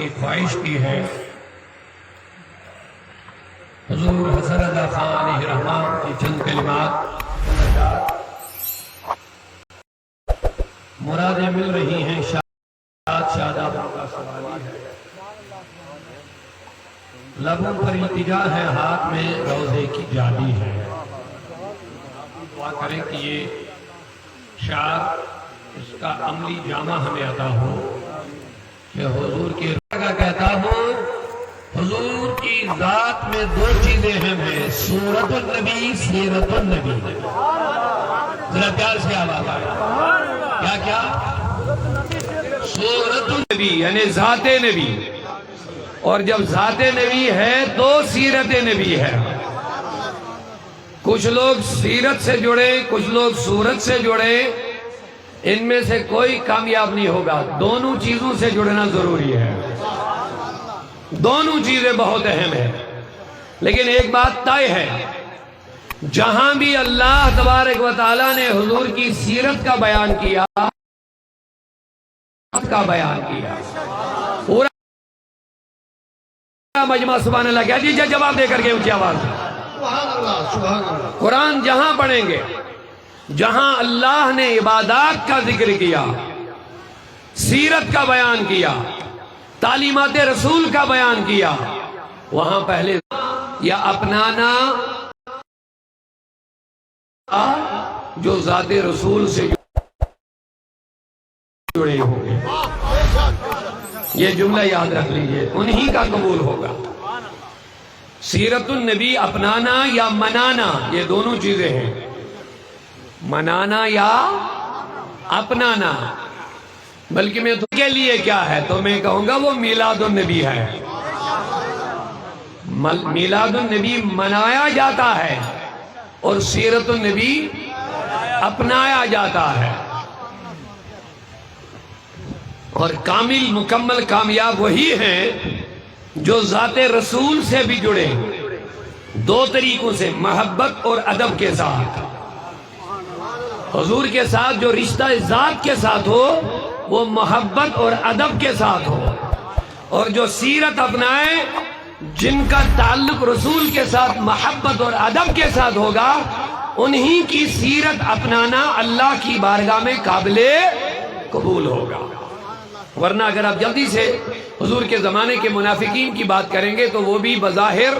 کی خواہش کی ہے حضور حسن رضا خان علیہ الرحمہ کی چند کلمات مرادیں مل رہی ہیں شاداب کا سوالی ہے لبوں پر التجا ہے ہاتھ میں روزے کی جالی ہے دعا کریں کہ یہ شعر اس کا عملی جامع ہمیں عطا ہو کہ حضور کی کا کہتا ہوں حضور کی ذات میں دو چیزیں ہیں صورت النبی سیرت النبی ذرا پیار سے آواز آئے کیا صورت النبی یعنی ذات نبی اور جب ذات نبی ہے تو سیرت نبی ہے کچھ لوگ سیرت سے جڑے کچھ لوگ صورت سے جڑے ان میں سے کوئی کامیاب نہیں ہوگا دونوں چیزوں سے جڑنا ضروری ہے دونوں چیزیں بہت اہم ہیں لیکن ایک بات طے ہے جہاں بھی اللہ تبارک و تعالی نے حضور کی سیرت کا بیان کیا پورا مجمع سبحان اللہ کہہ دیجئے جواب دے کر کے اونچی آواز قرآن جہاں پڑھیں گے جہاں اللہ نے عبادات کا ذکر کیا سیرت کا بیان کیا تعلیمات رسول کا بیان کیا وہاں پہلے یا اپنانا جو ذات رسول سے جڑے ہوں گے یہ جملہ یاد رکھ لیجئے انہی کا قبول ہوگا سیرت النبی اپنانا یا منانا یہ دونوں چیزیں ہیں منانا یا اپنانا بلکہ میں تو کے لیے کیا ہے تو میں کہوں گا وہ میلاد النبی ہے میلاد النبی منایا جاتا ہے اور سیرت النبی اپنایا جاتا ہے اور کامل مکمل کامیاب وہی ہیں جو ذات رسول سے بھی جڑے دو طریقوں سے محبت اور ادب کے ساتھ حضور کے ساتھ جو رشتہ ذات کے ساتھ ہو وہ محبت اور ادب کے ساتھ ہو اور جو سیرت اپنائے جن کا تعلق رسول کے ساتھ محبت اور ادب کے ساتھ ہوگا انہی کی سیرت اپنانا اللہ کی بارگاہ میں قابل قبول ہوگا ورنہ اگر آپ جلدی سے حضور کے زمانے کے منافقین کی بات کریں گے تو وہ بھی بظاہر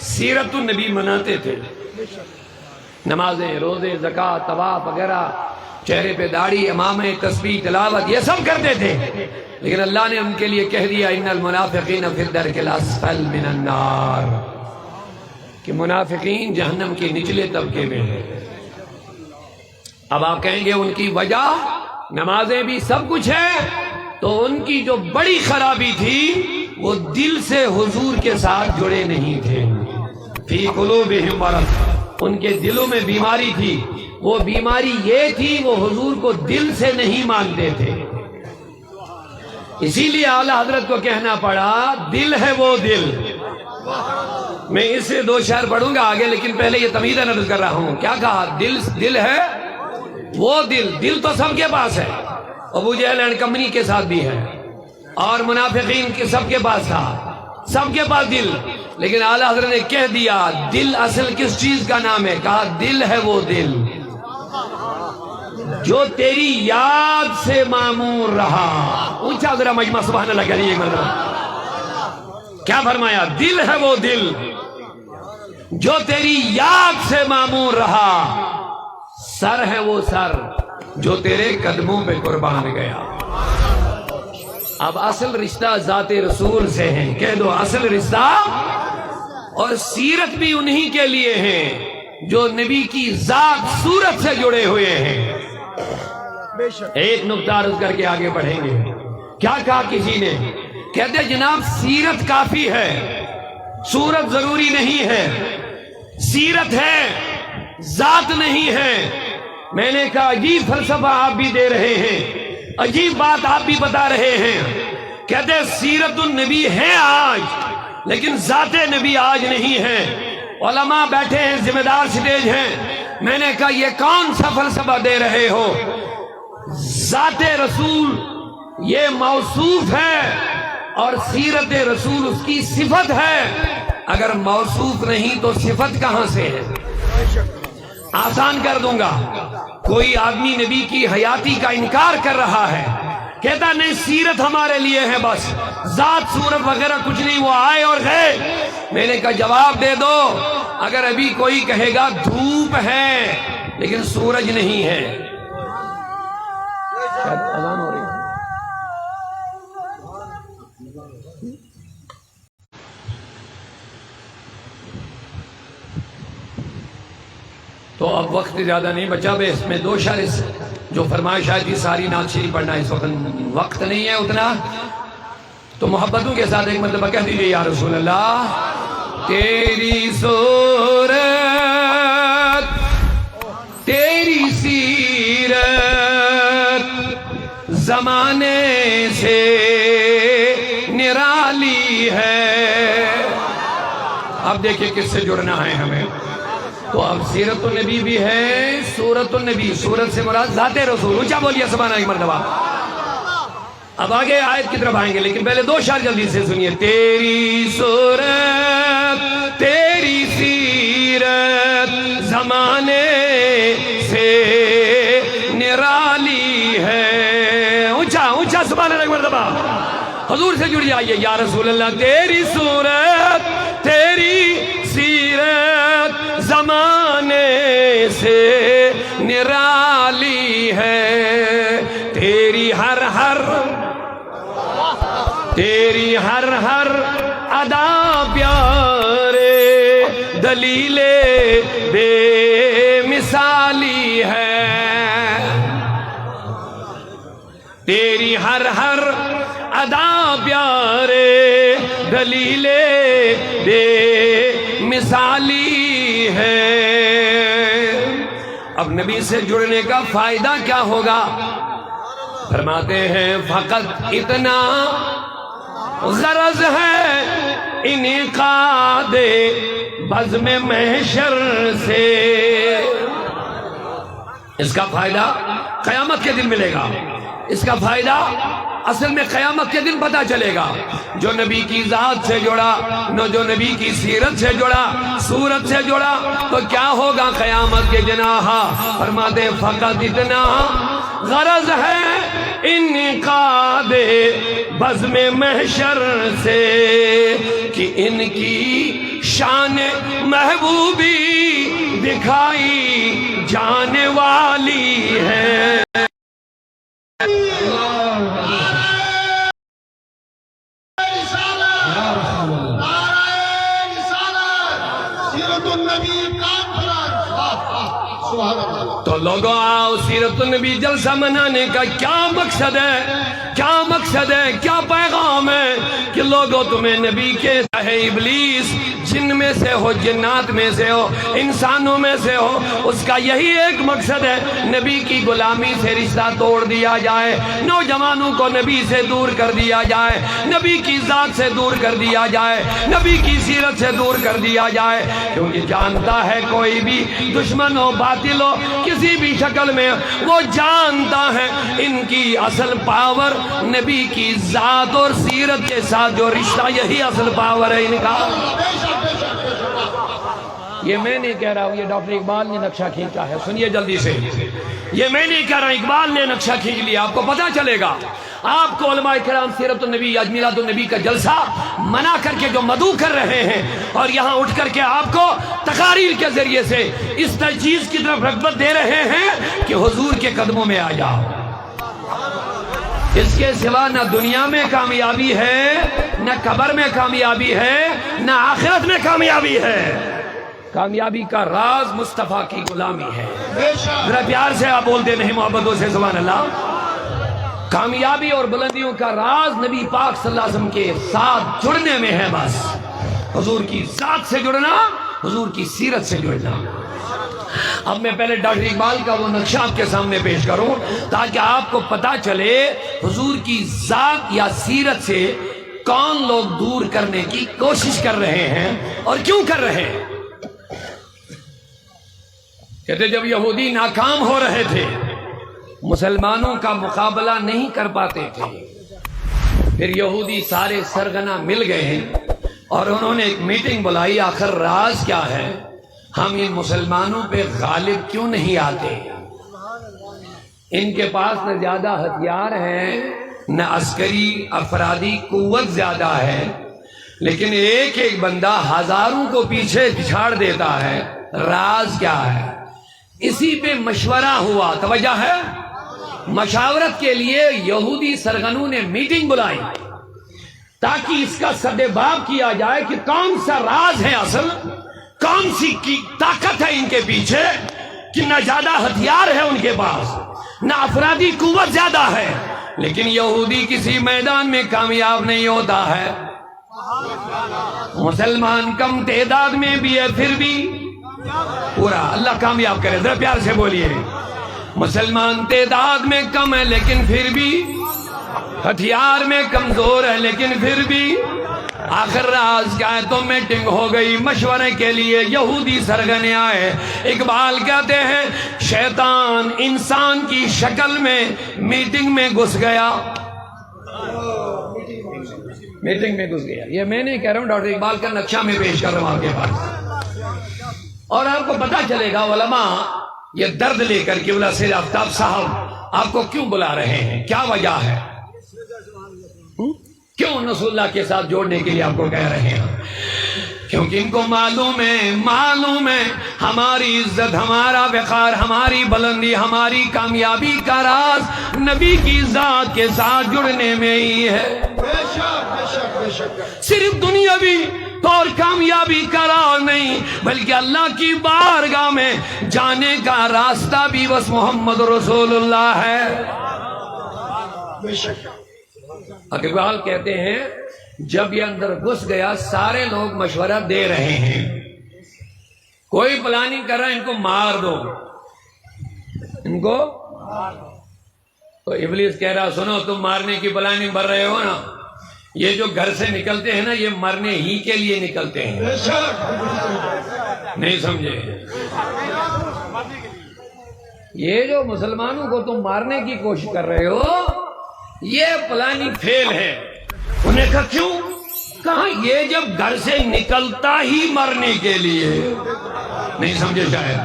سیرت النبی مناتے تھے نمازیں روزے زکوٰۃ طواف وغیرہ چہرے پہ داڑھی امامے تسبیح تلاوت یہ سب کرتے تھے لیکن اللہ نے ان کے لیے کہہ دیا ان المنافقین فی الدرک الاسفل من النار کہ منافقین جہنم کے نچلے طبقے میں ہیں اب آپ کہیں گے ان کی وجہ نمازیں بھی سب کچھ ہے تو ان کی جو بڑی خرابی تھی وہ دل سے حضور کے ساتھ جڑے نہیں تھے فی قلوبہم مرض ان کے دلوں میں بیماری تھی وہ بیماری یہ تھی وہ حضور کو دل سے نہیں مانتے تھے اسی لیے اعلیٰ حضرت کو کہنا پڑا دل ہے وہ دل میں اس سے دو شعر پڑھوں گا آگے لیکن پہلے یہ تمہیداً عرض کر رہا ہوں کیا کہا دل ہے وہ دل تو سب کے پاس ہے ابو جہل اینڈ کمپنی کے ساتھ بھی ہے اور منافقین کے سب کے پاس تھا سب کے پاس دل لیکن اعلیٰ حضرت نے کہہ دیا دل اصل کس چیز کا نام ہے کہا دل ہے وہ دل جو تیری یاد سے معمور رہا اونچا ذرا مجمع سبحان اللہ کہہ لیجیے کیا فرمایا دل ہے وہ دل جو تیری یاد سے معمور رہا سر ہے وہ سر جو تیرے قدموں پہ قربان گیا اب اصل رشتہ ذات رسول سے ہے کہہ دو اصل رشتہ اور سیرت بھی انہی کے لیے ہیں جو نبی کی ذات صورت سے جڑے ہوئے ہیں ایک نقطہ عرض کر کے آگے بڑھیں گے کیا کہا کسی نے کہتے جناب سیرت کافی ہے صورت ضروری نہیں ہے سیرت ہے ذات نہیں ہے میں نے کہا عجیب فلسفہ آپ بھی دے رہے ہیں عجیب بات آپ بھی بتا رہے ہیں کہتے سیرت النبی ہے آج لیکن ذات نبی آج نہیں ہے علماء بیٹھے ہیں ذمہ دار سٹیج ہیں میں نے کہا یہ کون سا فلسفہ دے رہے ہو ذات رسول یہ موصوف ہے اور سیرت رسول اس کی صفت ہے، اگر موصوف نہیں تو صفت کہاں سے ہے؟ آسان کر دوں گا، کوئی آدمی نبی کی حیاتی کا انکار کر رہا ہے، کہتا نہیں سیرت ہمارے لیے ہے، بس ذات صورت وغیرہ کچھ نہیں، وہ آئے اور گئے۔ میں نے کہا جواب دے دو، اگر ابھی کوئی کہے گا دھوپ ہے لیکن سورج نہیں ہے، شاید اذان ہو رہی ہے، تو اب وقت زیادہ نہیں بچا، بے اس میں دو شرط جو فرمائش آئی تھی ساری نعت شریف پڑھنا، اس وقت وقت نہیں ہے اتنا، تو محبتوں کے ساتھ ایک مرتبہ کہہ دیجئے یا رسول اللہ تیری صورت تیری سیرت زمانے سے نرالی ہے۔ اب دیکھیں کس سے جڑنا ہے ہمیں، تو اب سیرت النبی بھی ہے، سورت النبی، سورت سے مراد ذات رسول، اونچا بولیے سبحان ایک مرتبہ۔ اب آگے آیت کی طرف آئیں گے، لیکن پہلے دو شعر جلدی سے سنیے۔ تیری صورت تیری سیرت زمانے سے نرالی ہے، اونچا اونچا سبحان ایک مرتبہ، حضور سے جڑ جائیے یا رسول اللہ تیری صورت تیری سیرت زمانے سے نرالی ہے، تیری ہر ہر ادا پیارے دلیل بے مثالی ہے، تیری ہر ادا پیارے دلیل بے مثالی ہے۔ اب نبی سے جڑنے کا فائدہ کیا ہوگا؟ فرماتے ہیں فقط اتنا غرض ہے انعقاد بزم محشر سے، اس کا فائدہ قیامت کے دن ملے گا، اس کا فائدہ اصل میں قیامت کے دن پتہ چلے گا۔ جو نبی کی ذات سے جڑا، جو نبی کی سیرت سے جڑا، صورت سے جڑا، تو کیا ہوگا قیامت کے دن؟ فرماتے فقط اتنا غرض ہے انعقاد بزم محشر سے کہ ان کی شان محبوبی دکھائی جانے والی ہے۔ تو لوگوں آؤ سیرت النبی جلسہ منانے کا کیا مقصد ہے؟ کیا مقصد ہے؟ کیا پیغام ہے؟ کہ لوگوں تمہیں نبی کے چاہے ابلیس جن میں سے ہو، جنات میں سے ہو، انسانوں میں سے ہو، اس کا یہی ایک مقصد ہے نبی کی غلامی سے رشتہ توڑ دیا جائے، نوجوانوں کو نبی سے دور کر دیا جائے، نبی کی ذات سے دور کر دیا جائے، نبی کی سیرت سے دور کر دیا جائے، کیونکہ جانتا ہے کوئی بھی دشمن ہو، باطل ہو، کسی بھی شکل میں، وہ جانتا ہے ان کی اصل پاور نبی کی ذات اور سیرت کے ساتھ جو رشتہ، یہی اصل پاور ہے ان کا۔ یہ میں نہیں کہہ رہا ہوں، یہ ڈاکٹر اقبال نے نقشہ کھینچا ہے، سنیے جلدی سے، یہ میں نہیں کہہ رہا، اقبال نے نقشہ کھینچ لیا، آپ کو پتہ چلے گا۔ آپ کو علماء کرام سیرت النبی یا میلاد النبی کا جلسہ منع کر کے جو مدعو کر رہے ہیں، اور یہاں اٹھ کر کے آپ کو تقاریر کے ذریعے سے اس چیز کی طرف رغبت دے رہے ہیں کہ حضور کے قدموں میں آ جاؤ، اس کے سوا نہ دنیا میں کامیابی ہے، نہ قبر میں کامیابی ہے، نہ آخرت میں کامیابی ہے۔ کامیابی کا راز مصطفیٰ کی غلامی ہے۔ ذرا پیار سے آپ بولتے نہیں محبتوں سے سبحان اللہ۔ کامیابی اور بلندیوں کا راز نبی پاک صلی اللہ علیہ وسلم کے ساتھ جڑنے میں ہے، بس حضور کی ذات سے جڑنا، حضور کی سیرت سے جڑنا۔ اب میں پہلے ڈاکٹر اقبال کا وہ نقشہ آپ کے سامنے پیش کروں تاکہ آپ کو پتا چلے حضور کی ذات یا سیرت سے کون لوگ دور کرنے کی کوشش کر رہے ہیں اور کیوں کر رہے ہیں۔ کہتے جب یہودی ناکام ہو رہے تھے، مسلمانوں کا مقابلہ نہیں کر پاتے تھے، پھر یہودی سارے سرگنا مل گئے ہیں اور انہوں نے ایک میٹنگ بلائی، آخر راز کیا ہے، ہم ان مسلمانوں پہ غالب کیوں نہیں آتے؟ ان کے پاس نہ زیادہ ہتھیار ہیں، نہ عسکری افرادی قوت زیادہ ہے، لیکن ایک ایک بندہ ہزاروں کو پیچھے چھاڑ دیتا ہے، راز کیا ہے؟ اسی پہ مشورہ ہوا، توجہ ہے؟ مشاورت کے لیے یہودی سرگنوں نے میٹنگ بلائی تاکہ اس کا سدباب کیا جائے کہ کون سا راز ہے اصل، کون سی کی طاقت ہے ان کے پیچھے، کہ نہ زیادہ ہتھیار ہے ان کے پاس، نہ افرادی قوت زیادہ ہے، لیکن یہودی کسی میدان میں کامیاب نہیں ہوتا ہے۔ مسلمان کم تعداد میں بھی ہے پھر بھی پورا اللہ کامیاب کرے، ذرا پیار سے بولیے۔ مسلمان تعداد میں کم ہے لیکن پھر بھی، ہتھیار میں کمزور ہے لیکن پھر بھی، آخر راز کیا ہے؟ تو میٹنگ ہو گئی، مشورے کے لیے یہودی سرگنے آئے۔ اقبال کہتے ہیں شیطان انسان کی شکل میں میٹنگ میں گھس گیا، میٹنگ میں گھس گیا۔ یہ میں نہیں کہہ رہا ہوں، ڈاکٹر اقبال کا نقشہ میں پیش کر رہا ہوں آپ کے پاس، اور آپ کو پتہ چلے گا علماء یہ درد لے کر کہ بلا سید آفتاب صاحب آپ کو کیوں بلا رہے ہیں، کیا وجہ ہے، کیوں رسول اللہ کے ساتھ جوڑنے کے لیے آپ کو کہہ رہے ہیں؟ کیونکہ ان کو معلوم ہے ہماری عزت، ہمارا وقار، ہماری بلندی، ہماری کامیابی کا راز نبی کی ذات کے ساتھ جڑنے میں ہی ہے۔ صرف دنیاوی اور کامیابی کا راز نہیں، بلکہ اللہ کی بارگاہ میں جانے کا راستہ بھی بس محمد رسول اللہ ہے۔ اقبال کہتے ہیں جب یہ اندر گھس گیا سارے لوگ مشورہ دے رہے ہیں، کوئی پلاننگ کر رہا ہے ان کو مار دو، ان کو، تو ابلیس کہہ رہا سنو تم مارنے کی پلاننگ کر رہے ہو نا، یہ جو گھر سے نکلتے ہیں نا یہ مرنے ہی کے لیے نکلتے ہیں، نہیں سمجھے؟ یہ جو مسلمانوں کو تم مارنے کی کوشش کر رہے ہو یہ پلاننگ فیل ہے۔ انہیں کہا کیوں؟ کہا یہ جب گھر سے نکلتا ہی مرنے کے لیے، نہیں سمجھے شاید؟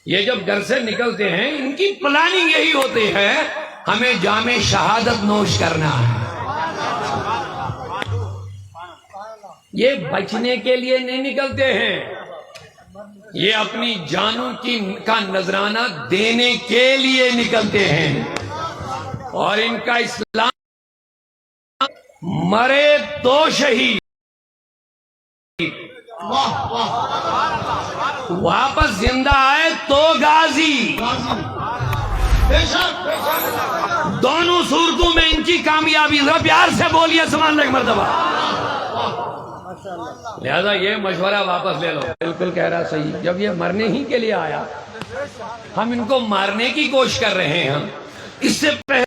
یہ جب گھر سے نکلتے ہیں ان کی پلاننگ یہی ہوتی ہے ہمیں جام شہادت نوش کرنا ہے، یہ بچنے کے لیے نہیں نکلتے ہیں، یہ اپنی جانوں کا نذرانہ دینے کے لیے نکلتے ہیں، اور ان کا اسلام مرے تو شہید، واپس زندہ آئے تو غازی، دونوں صورتوں میں ان کی کامیابی، ذرا پیار سے بولیے سبحان اللہ ایک مرتبہ۔ لہذا یہ مشورہ واپس لے لو، بالکل کہہ رہا صحیح، جب یہ مرنے ہی کے لیے آیا ہم ان کو مارنے کی کوشش کر رہے ہیں، اس سے پہلے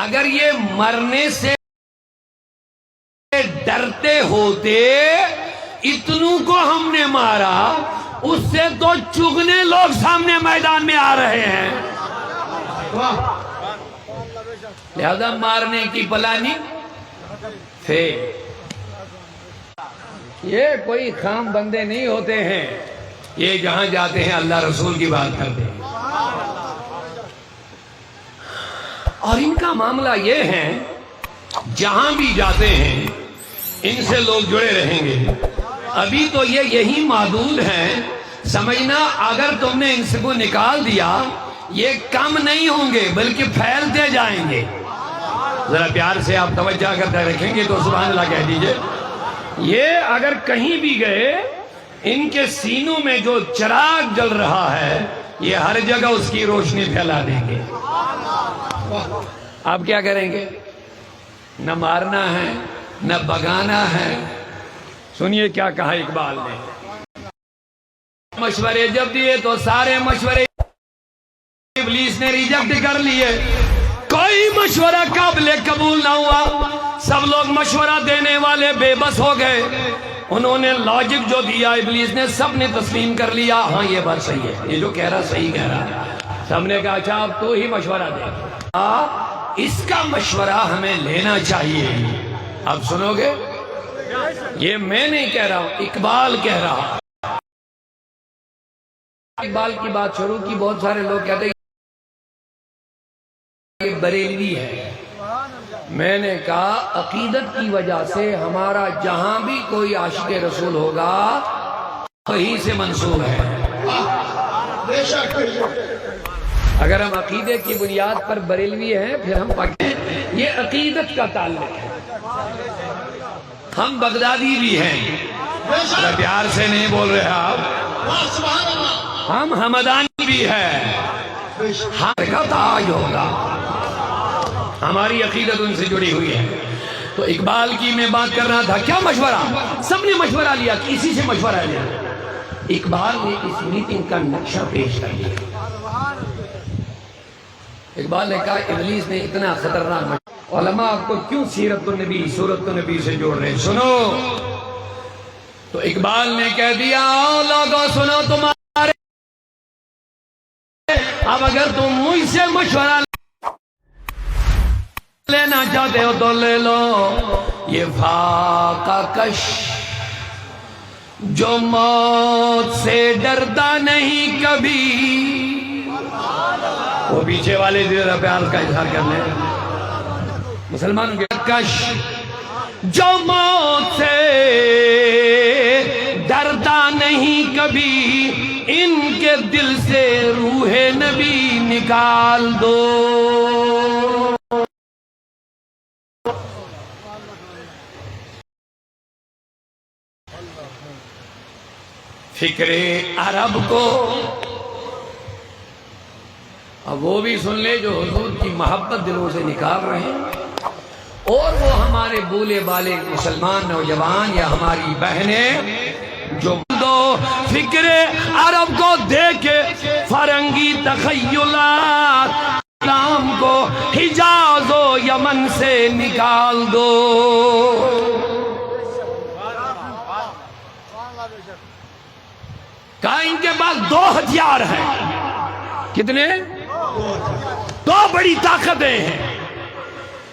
اگر یہ مرنے سے ڈرتے ہوتے اتنوں کو ہم نے مارا، اس سے تو چگنے لوگ سامنے میدان میں آ رہے ہیں، لہذا مارنے کی پلاننگ فیل۔ یہ کوئی خام بندے نہیں ہوتے ہیں، یہ جہاں جاتے ہیں اللہ رسول کی بات کرتے ہیں، اور ان کا معاملہ یہ ہے جہاں بھی جاتے ہیں ان سے لوگ جڑے رہیں گے۔ ابھی تو یہ یہی محدود ہیں، سمجھنا اگر تم نے ان سے کو نکال دیا یہ کم نہیں ہوں گے بلکہ پھیلتے جائیں گے۔ ذرا پیار سے آپ توجہ کرتے رکھیں گے تو سبحان اللہ کہہ دیجئے۔ یہ اگر کہیں بھی گئے ان کے سینوں میں جو چراغ جل رہا ہے یہ ہر جگہ اس کی روشنی پھیلا دیں گے۔ آپ کیا کریں گے؟ نہ مارنا ہے نہ بگانا ہے۔ سنیے کیا کہا اقبال نے، مشورے جب دیے تو سارے مشورے ابلیس نے ریجیکٹ کر لیے، کوئی مشورہ قابل قبول نہ ہوا، سب لوگ مشورہ دینے والے بے بس ہو گئے، انہوں نے لاجک جو دیا ابلیس نے سب نے تسلیم کر لیا، ہاں یہ بات صحیح ہے، یہ جو کہہ رہا صحیح کہہ رہا ہے۔ ہم نے کہا اچھا اب تو ہی مشورہ دے. اس کا مشورہ ہمیں لینا چاہیے. اب سنو گے؟ یہ میں نہیں کہہ رہا ہوں، اقبال کہہ رہا. اقبال کی بات شروع کی، بہت سارے لوگ کہتے ہیں یہ بریلوی ہے. میں نے کہا عقیدت کی وجہ سے ہمارا جہاں بھی کوئی عاشق رسول ہوگا وہیں سے منسوب ہے. اگر ہم عقیدے کی بنیاد پر بریلوی ہیں پھر ہم پاکستان، یہ عقیدت کا تعلق ہے. ہم بغدادی بھی ہیں، پیار سے نہیں بول رہے آپ. ہم حمدانی بھی ہیں. ہر کا تاج ہوگا، ہماری عقیدت ان سے جڑی ہوئی ہے. تو اقبال کی میں بات کر رہا تھا. کیا مشورہ؟ سب نے مشورہ لیا، کسی سے مشورہ لیا. اقبال نے اس میٹنگ کا نقشہ پیش کر دیا. اقبال نے کہا ابلیس نے اتنا خطرناک علماء آپ کو کیوں سیرت النبی سورت النبی سے جوڑ رہے ہیں؟ سنو. تو اقبال نے کہہ دیا لوگوں سنو تمہارے، اب اگر تم مجھ سے مشورہ لینا چاہتے ہو تو لے لو. یہ فاقہ کش جو موت سے ڈرتا نہیں کبھی، وہ پیچھے والے ذرا پیار کا اظہار کرنے مسلمانوں کے کش جو موت سے ڈرتا نہیں کبھی، ان کے دل سے روح نبی نکال دو. فکر عرب کو اب وہ بھی سن لے جو حضور کی محبت دلوں سے نکال رہے ہیں، اور وہ ہمارے بولے بالے مسلمان نوجوان یا ہماری بہنیں جو دو فکر عرب کو دیکھے فرنگی تخیلات اسلام کو حجاز و یمن سے نکال دو. کہا ان کے پاس دو ہتھیار ہیں. کتنے؟ دو بڑی طاقتیں ہیں،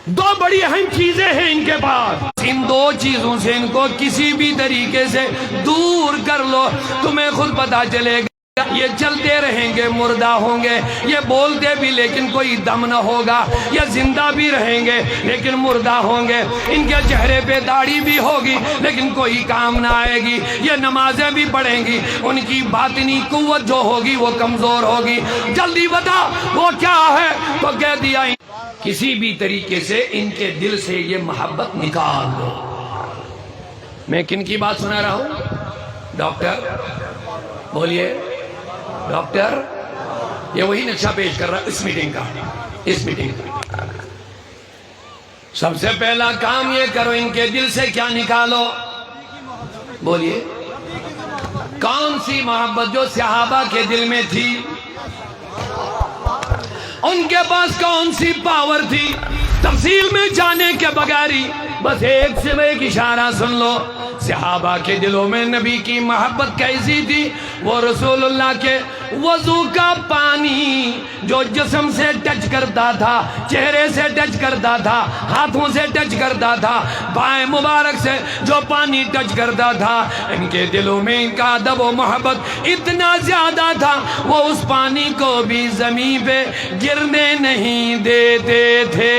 دو بڑی اہم چیزیں ہیں ان کے پاس. ان دو چیزوں سے ان کو کسی بھی طریقے سے دور کر لو، تمہیں خود پتا چلے گا. یہ چلتے رہیں گے مردہ ہوں گے، یہ بولتے بھی لیکن کوئی دم نہ ہوگا، یہ زندہ بھی رہیں گے لیکن مردہ ہوں گے. ان کے چہرے پہ داڑھی بھی ہوگی لیکن کوئی کام نہ آئے گی. یہ نمازیں بھی پڑھیں گی، ان کی باطنی قوت جو ہوگی وہ کمزور ہوگی. جلدی بتا وہ کیا ہے؟ تو کہہ دیا کسی بھی طریقے سے ان کے دل سے یہ محبت نکال دو. میں کن کی بات سنا رہا ہوں؟ ڈاکٹر بولیے. ڈاکٹر یہ وہی نقشہ پیش کر رہا ہے اس میٹنگ کا. اس میٹنگ کا سب سے پہلا کام یہ کرو، ان کے دل سے کیا نکالو؟ بولیے. کون سی محبت جو صحابہ کے دل میں تھی؟ ان کے پاس کون سی پاور تھی؟ تفصیل میں جانے کے بغیر ہی بس ایک سے ایک اشارہ سن لو. صحابہ کے دلوں میں نبی کی محبت کیسی تھی؟ وہ رسول اللہ کے وضو کا پانی جو جسم سے ٹچ کرتا تھا، چہرے سے ٹچ کرتا تھا، ہاتھوں سے ٹچ کرتا تھا، بائیں مبارک سے جو پانی ٹچ کرتا تھا، ان کے دلوں میں ان کا ادب و محبت اتنا زیادہ تھا وہ اس پانی کو بھی زمین پہ گرنے نہیں دیتے تھے.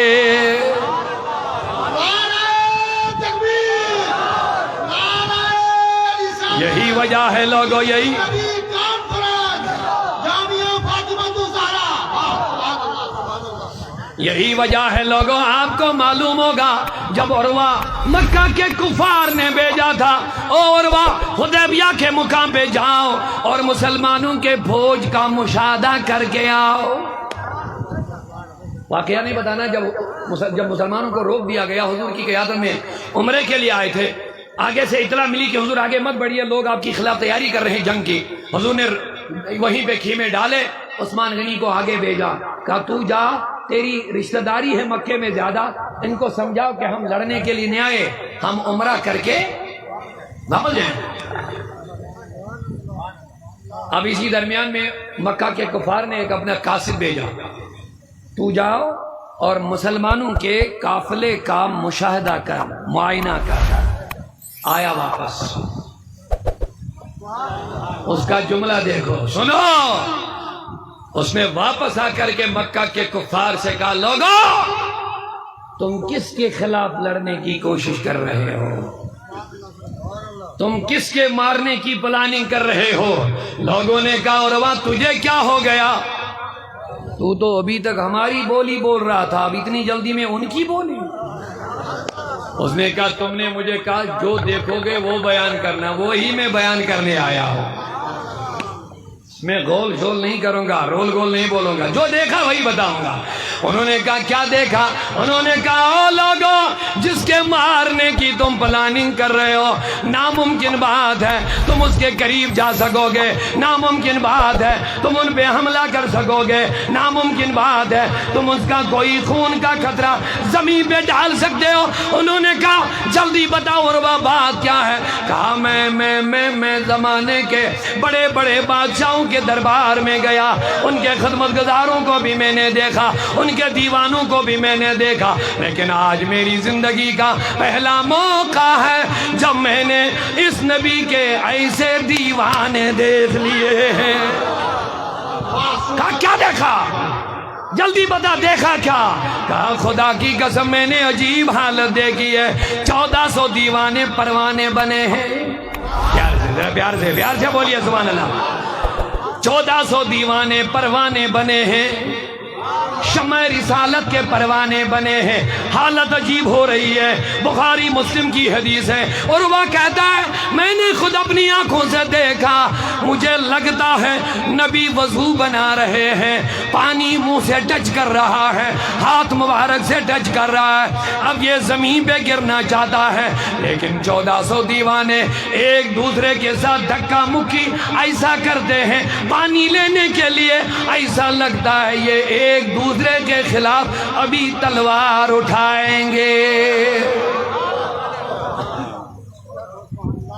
یہی وجہ ہے لوگوں، یہی وجہ ہے لوگوں. آپ کو معلوم ہوگا جب عروہ مکہ کے کفار نے بھیجا تھا، عروہ حدیبیہ کے مقام پہ جاؤ اور مسلمانوں کے فوج کا مشاہدہ کر کے آؤ. واقعہ نہیں بتانا. جب مسلمانوں کو روک دیا گیا، حضور کی قیادت میں عمرے کے لیے آئے تھے، آگے سے اطلاع ملی کہ حضور آگے مت بڑھیے، لوگ آپ کی خلاف تیاری کر رہے ہیں جنگ کی. حضور نے وہیں پہ خیمے ڈالے، عثمان غنی کو آگے بھیجا، کہا تو جا، تیری رشتہ داری ہے مکے میں زیادہ، ان کو سمجھاؤ کہ ہم لڑنے کے لیے نہیں آئے، ہم عمرہ کر کے واپس جائیں. اب اسی درمیان میں مکہ کے کفار نے ایک اپنا قاصد بھیجا، تو جاؤ اور مسلمانوں کے قافلے کا مشاہدہ کر، معائنہ کر۔ آیا واپس، اس کا جملہ دیکھو، سنو، اس نے واپس آ کر کے مکہ کے کفار سے کہا، لوگو تم کس کے خلاف لڑنے کی کوشش کر رہے ہو؟ تم کس کے مارنے کی پلاننگ کر رہے ہو؟ لوگوں نے کہا، عروہ تجھے کیا ہو گیا؟ تو ابھی تک ہماری بولی بول رہا تھا، اب اتنی جلدی میں ان کی بولی؟ اس نے کہا، تم نے مجھے کہا جو دیکھو گے وہ بیان کرنا، وہی میں بیان کرنے آیا ہوں۔ میں گول شول نہیں کروں گا، رول گول نہیں بولوں گا، جو دیکھا وہی بتاؤں گا۔ انہوں نے کہا کیا دیکھا؟ انہوں نے کہا، او لوگو جس کے مارنے کی تم پلاننگ کر رہے ہو، ناممکن بات ہے تم اس کے قریب جا سکو گے، ناممکن بات ہے تم ان پہ حملہ کر سکو گے، ناممکن بات ہے تم اس کا کوئی خون کا قطرہ زمین پہ ڈال سکتے ہو۔ انہوں نے کہا جلدی بتاؤ عروہ بات کیا ہے؟ کہا میں زمانے کے بڑے بڑے بادشاہوں کے دربار میں گیا، ان کے خدمت گزاروں کو بھی میں نے دیکھا، ان کے دیوانوں کو بھی میں نے دیکھا، لیکن آج میری زندگی کا پہلا موقع ہے جب میں نے اس نبی کے ایسے دیوانے دیکھ لیے ہیں۔ کہا کیا دیکھا؟ جلدی بتا دیکھا کیا؟ کہا خدا کی قسم میں نے عجیب حالت دیکھی ہے، 1400 دیوانے پروانے بنے ہیں۔ پیار سے بولیے سبحان اللہ۔ 1400 دیوانے پروانے بنے ہیں، شمع رسالت کے پروانے بنے ہیں۔ حالت عجیب ہو رہی ہے، بخاری مسلم کی حدیث ہے۔ اور وہ کہتا ہے میں نے خود اپنی آنکھوں سے دیکھا، مجھے لگتا ہے نبی وضو بنا رہے ہیں، پانی منہ سے ٹچ کر رہا ہے، ہاتھ مبارک سے ٹچ کر رہا ہے، اب یہ زمین پہ گرنا چاہتا ہے، لیکن 1400 دیوانے ایک دوسرے کے ساتھ دھکا مکی ایسا کرتے ہیں پانی لینے کے لیے، ایسا لگتا ہے یہ ایک دوسرے کے خلاف ابھی تلوار اٹھائیں گے۔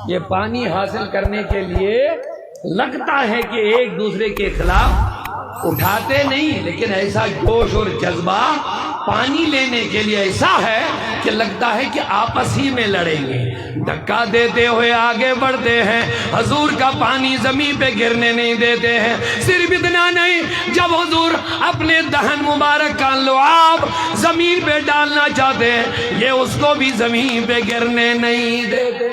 یہ پانی حاصل کرنے کے لیے لگتا ہے کہ ایک دوسرے کے خلاف اٹھاتے نہیں، لیکن ایسا جوش اور جذبہ پانی لینے کے لیے ایسا ہے کہ لگتا ہے کہ آپس ہی میں لڑیں گے۔ دھکا دیتے ہوئے آگے بڑھتے ہیں، حضور کا پانی زمین پہ گرنے نہیں دیتے ہیں۔ صرف اتنا نہیں، جب حضور اپنے دہن مبارک کا لعاب زمین پہ ڈالنا چاہتے ہیں، یہ اس کو بھی زمین پہ گرنے نہیں دیتے۔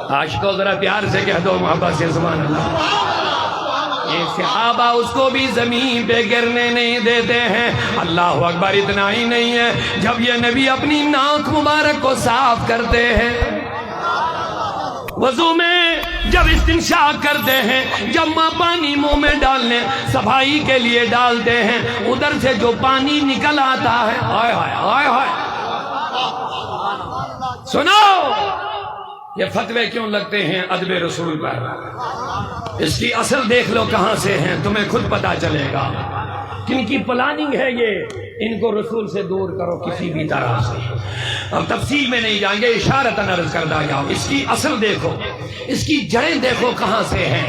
عاشقوں ذرا پیار سے کہہ دو محبت سے سبحان اللہ۔ یہ صحابہ اس کو بھی زمین پہ گرنے نہیں دیتے ہیں۔ اللہ اکبر۔ اتنا ہی نہیں ہے، جب یہ نبی اپنی ناک مبارک کو صاف کرتے ہیں، وضو میں جب استنشاق کرتے ہیں، جب ماں پانی منہ میں ڈالنے صفائی کے لیے ڈالتے ہیں، ادھر سے جو پانی نکل آتا ہے، ہائے ہائے ہائے ہائے، سنو یہ فتوے کیوں لگتے ہیں ادب رسول پر؟ اس کی اصل دیکھ لو کہاں سے ہیں، تمہیں خود پتا چلے گا کن کی پلاننگ ہے یہ۔ ان کو رسول سے دور کرو کسی بھی طرح سے۔ اب تفصیل میں نہیں جائیں گے، اشارتاً عرض کردہ جاؤ، اس کی اصل دیکھو، اس کی جڑیں دیکھو کہاں سے ہیں،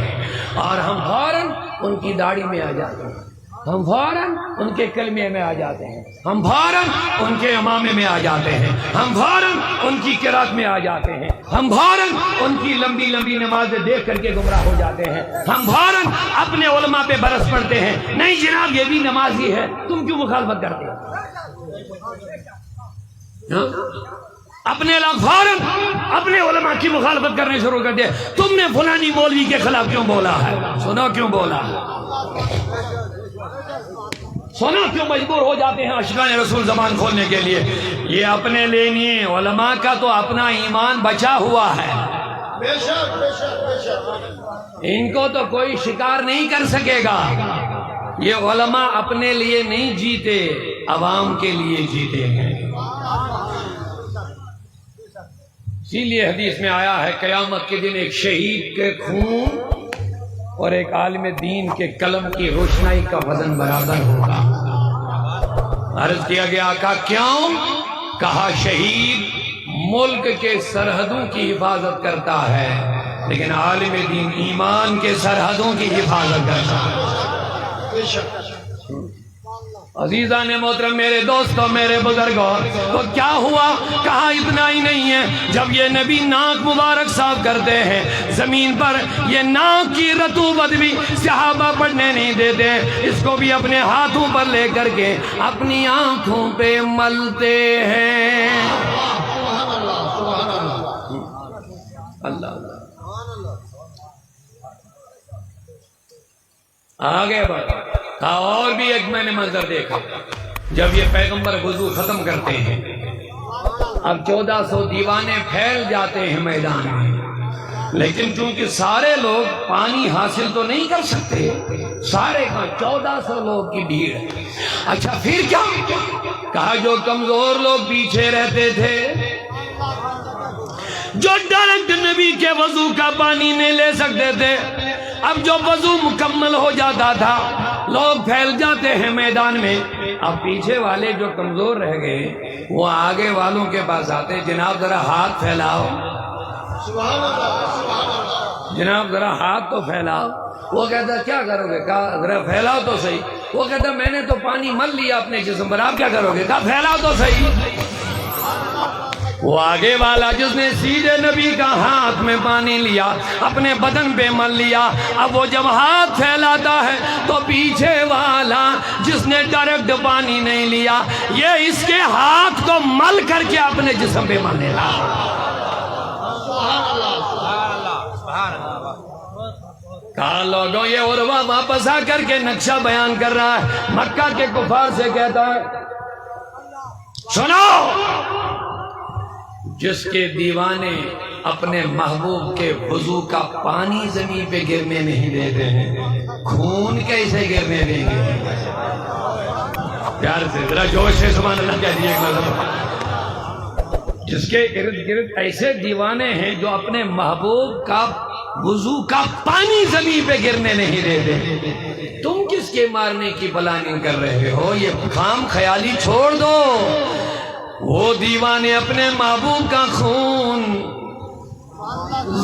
اور ہم فوراً ان کی داڑھی میں آ جاتے ہیں، ہم فوراً ان کے کلمے میں آ جاتے ہیں، ہم فوراً ان کے امامے میں آ جاتے ہیں، ہم فوراً ان کی قرات میں آ جاتے ہیں، ہم فوراً ان کی لمبی لمبی نمازیں دیکھ کر کے گمراہ ہو جاتے ہیں، ہم فوراً اپنے علماء پہ برس پڑتے ہیں، نہیں جناب یہ بھی نمازی ہے، تم کیوں مخالفت کرتے ہو؟ اپنے لوگ فوراً اپنے علماء کی مخالفت کرنے شروع کر دیا، تم نے فلانی مولوی کے خلاف کیوں بولا ہے؟ سنو کیوں بولا ہے، سونا کیوں مجبور ہو جاتے ہیں عاشقان رسول زبان کھولنے کے لیے؟ یہ اپنے لیے نہیں، علماء کا تو اپنا ایمان بچا ہوا ہے، ان کو تو کوئی شکار نہیں کر سکے گا۔ یہ علماء اپنے لیے نہیں جیتے، عوام کے لیے جیتے ہیں۔ اسی لیے حدیث میں آیا ہے قیامت کے دن ایک شہید کے خون اور ایک عالم دین کے قلم کی روشنائی کا وزن برابر ہوگا۔ عرض کیا گیا آقا کیوں؟ کہا شہید ملک کے سرحدوں کی حفاظت کرتا ہے، لیکن عالم دین ایمان کے سرحدوں کی حفاظت کرتا ہے۔ عزیزان محترم، میرے دوستوں، میرے بزرگوں، تو کیا ہوا؟ کہا اتنا ہی نہیں ہے، جب یہ نبی ناک مبارک صاف کرتے ہیں زمین پر یہ ناک کی رطوبت بھی صحابہ پڑھنے نہیں دیتے، اس کو بھی اپنے ہاتھوں پر لے کر کے اپنی آنکھوں پہ ملتے ہیں۔ اللہ آگے بڑھ کہا اور بھی ایک میں نے منظر دیکھا، جب یہ پیغمبر وضو ختم کرتے ہیں، اب 1400 دیوانے پھیل جاتے ہیں میدان میں، لیکن چونکہ سارے لوگ پانی حاصل تو نہیں کر سکتے، سارے کا 1400 لوگ کی بھیڑ ہے۔ اچھا پھر کیا؟ کہا جو کمزور لوگ پیچھے رہتے تھے، جو ڈائریکٹ نبی کے وضو کا پانی نہیں لے سکتے تھے، اب جو وضو مکمل ہو جاتا تھا لوگ پھیل جاتے ہیں میدان میں، اب پیچھے والے جو کمزور رہ گئے وہ آگے والوں کے پاس آتے، جناب ذرا ہاتھ پھیلاؤ، جناب ذرا ہاتھ تو پھیلاؤ۔ وہ کہتا کیا کرو گے؟ کہا ذرا پھیلاؤ تو صحیح۔ وہ کہتا میں نے تو پانی مل لیا اپنے جسم پر، آپ کیا کرو گے؟ کہا پھیلاؤ تو صحیح۔ وہ آگے والا جس نے سیدھے نبی کا ہاتھ میں پانی لیا اپنے بدن پہ مل لیا، اب وہ جب ہاتھ پھیلاتا ہے تو پیچھے والا جس نے ڈائریکٹ پانی نہیں لیا یہ اس کے ہاتھ کو مل کر کے اپنے جسم پہ ملنے لگا۔ کہا لوگوں یہ عروہ واپس آ کر کے نقشہ بیان کر رہا ہے، مکہ کے کفار سے کہتا ہے سنو، جس کے دیوانے اپنے محبوب کے وضو کا پانی زمین پہ گرنے نہیں دیتے ہیں، خون کیسے گرنے دیں گے؟ پیار سے ذرا جوش سے سبحان اللہ کہہ دیے جس کے ارد گرد ایسے دیوانے ہیں جو اپنے محبوب کا وضو کا پانی زمین پہ گرنے نہیں دیتے، تم کس کے مارنے کی پلاننگ کر رہے ہو؟ یہ خام خیالی چھوڑ دو۔ وہ دیوانے اپنے محبوب کا خون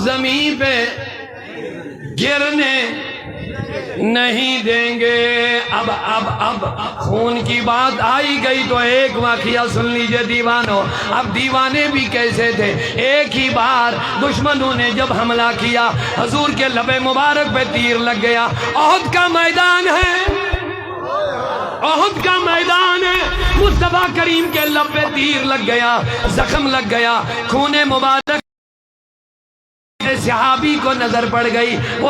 زمین پہ گرنے نہیں دیں گے۔ اب خون کی بات آئی گئی تو ایک واقعہ سن لیجئے دیوانوں۔ اب دیوانے بھی کیسے تھے، ایک ہی بار دشمنوں نے جب حملہ کیا حضور کے لب مبارک پہ تیر لگ گیا۔ احد کا میدان ہے، احد کا میدان ہے، مصطفیٰ کریم کے لب پہ تیر لگ گیا، زخم لگ گیا، خون مبارک صحابی کو نظر پڑ گئی، وہ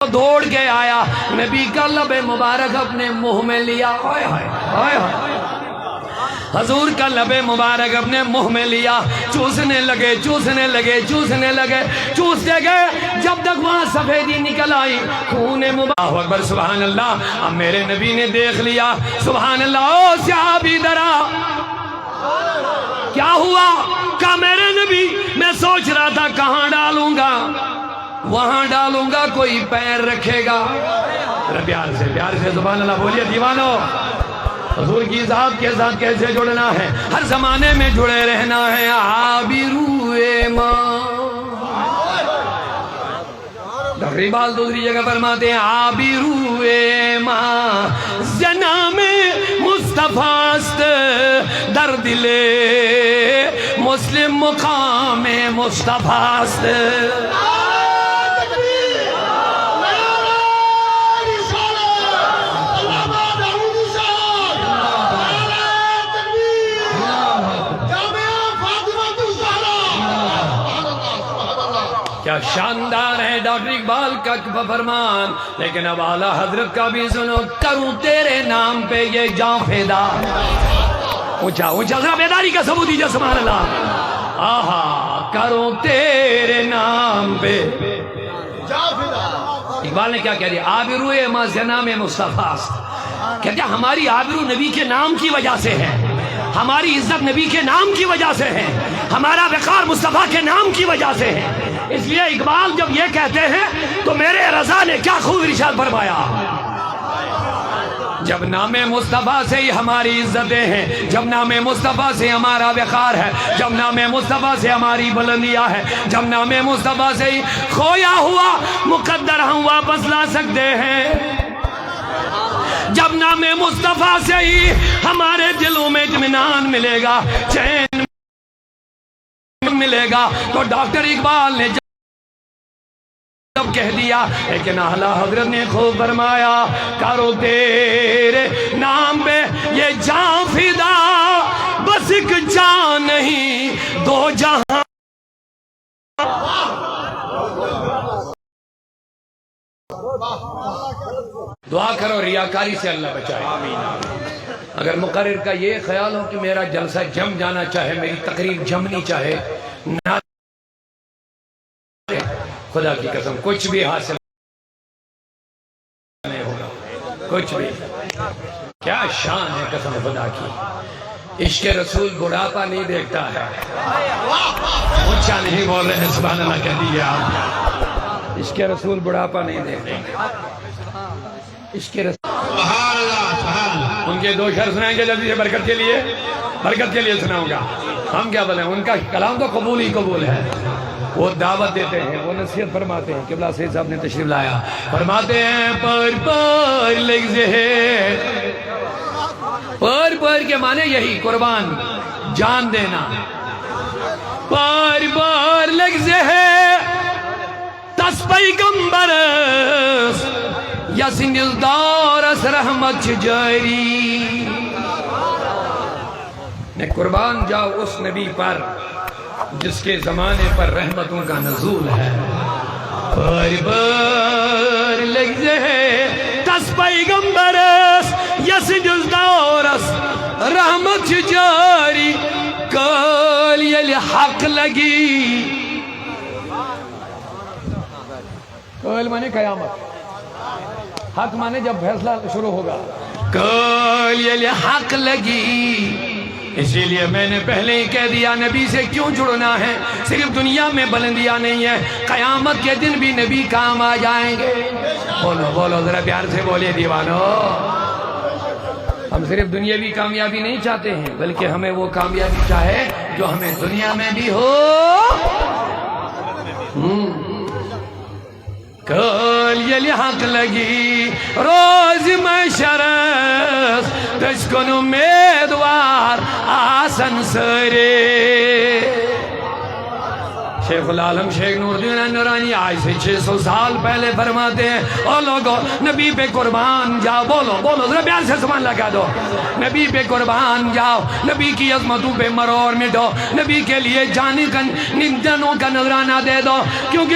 دوڑ کے آیا، نبی کا لب مبارک اپنے منہ میں لیا، حضور کا لب مبارک اپنے منہ میں لیا، چوسنے لگے چوسنے لگے چوسنے لگے، چوستے گئے، جب تک وہاں سفیدی نکل آئی خون مبارک۔ اللہ اکبر سبحان اللہ۔ اب میرے نبی نے دیکھ لیا، سبحان اللہ، او صحابی درا کیا ہوا؟ کہا میرے نبی میں سوچ رہا تھا کہاں ڈالوں گا، وہاں ڈالوں گا کوئی پیر رکھے گا۔ پیار سے سبحان اللہ بولیے دیوانو۔ حضور کی ذات کے ساتھ کیسے جڑنا ہے؟ ہر زمانے میں جڑے رہنا ہے۔ عابروئے ماں، اقبال دوسری جگہ فرماتے ہیں عابروئے ماں جنام مصطفیٰ است در دل مسلم مقام مصطفیٰ است۔ کیا شاندار ہے ڈاکٹر اقبال کا فرمان، لیکن اب اعلیٰ حضرت کا بھی سنو، کروں تیرے نام پہ یہ جان فدا۔ اونچا اونچا ذرا بیداری کا ثبوت دیجیے سبحان اللہ۔ آہا، کروں تیرے نام پہ جان فدا۔ اقبال نے کیا کہہ دیا؟ آبروئے ما جنام مصطفیٰ، کہتے ہیں ہماری آبرو نبی کے نام کی وجہ سے ہے، ہماری عزت نبی کے نام کی وجہ سے ہے، ہمارا وقار مصطفیٰ کے نام کی وجہ سے ہے۔ اس لیے اقبال جب یہ کہتے ہیں تو میرے رضا نے کیا خوب ارشاد فرمایا، جب نام مصطفیٰ سے ہی ہماری عزتیں ہیں، جب نام مصطفیٰ سے ہمارا وقار ہے، جب نام مصطفیٰ سے ہماری بلندیاں ہے، جب نام مصطفیٰ سے ہی کھویا ہوا مقدر ہم واپس لا سکتے ہیں، جب نام مصطفیٰ سے ہی ہمارے دلوں میں اطمینان ملے گا، چین ملے گا، تو ڈاکٹر اقبال نے جب کہہ دیا، لیکن اعلی حضرت نے خوب فرمایا، کرو تیرے نام پہ یہ جان فدا، بس ایک جان نہیں دو جہاں۔ دعا کرو ریاکاری سے اللہ بچائے۔ اگر مقرر کا یہ خیال ہو کہ میرا جلسہ جم جانا چاہے، میری تقریر جمنی چاہے، نہ خدا کی قسم کچھ بھی حاصل نہیں ہوگا، کچھ بھی۔ کیا شان ہے قسم خدا کی، عشق رسول بڑھاپا نہیں دیکھتا ہے۔ اونچا نہیں بول رہے ہیں، سبحان اللہ کہہ دیجیے آپ۔ عشق رسول بڑھاپا نہیں دیکھتا، عشق رسول۔ ان کے دو شعر سنائیں گے جلدی سے، برکت کے لیے، برکت کے لیے سناؤں گا۔ ہم کیا بولیں، ان کا کلام تو قبول ہی قبول ہے۔ وہ دعوت دیتے ہیں، وہ نصیحت فرماتے ہیں۔ قبلہ سید صاحب نے تشریف لایا، فرماتے ہیں پر پر لگزے ہے، پر پر کے معنی یہی قربان، جان دینا۔ پر پر لگزے ہے تس پیغمبرس یا سنگل دارس رحمت جاری، نے قربان جاؤ اس نبی پر جس کے زمانے پر رحمتوں کا نزول ہے۔ پر پر لگزے ہے تس پیغمبرس یس جزدارس رحمت جاری، کل یلی حق لگی، کل مانے قیامت، حق مانے جب فیصلہ شروع ہوگا، کل یلی حق لگی۔ اسی لیے میں نے پہلے ہی کہہ دیا، نبی سے کیوں جڑنا ہے؟ صرف دنیا میں بلندیاں نہیں ہے، قیامت کے دن بھی نبی کام آ جائیں گے۔ بولو بولو ذرا پیار سے بولے دیوانو۔ ہم صرف دنیاوی کامیابی نہیں چاہتے ہیں، بلکہ ہمیں وہ کامیابی چاہے جو ہمیں دنیا میں بھی ہو۔ کل یلی حق لگی روز محشرس، تشکن امیدوار آسن سرے۔ شیخ العالم شیخ نوردین نورانی آج سے 600 سال پہلے فرماتے ہیں، او لوگو نبی پہ قربان جاؤ۔ بولو بولو ذرا پیار سے سبحان اللہ کہہ دو، نبی پہ قربان جاؤ، نبی کی عظمتوں پہ مرور مٹو، نبی کے لیے جانوں کا نذرانہ دے دو، کیونکہ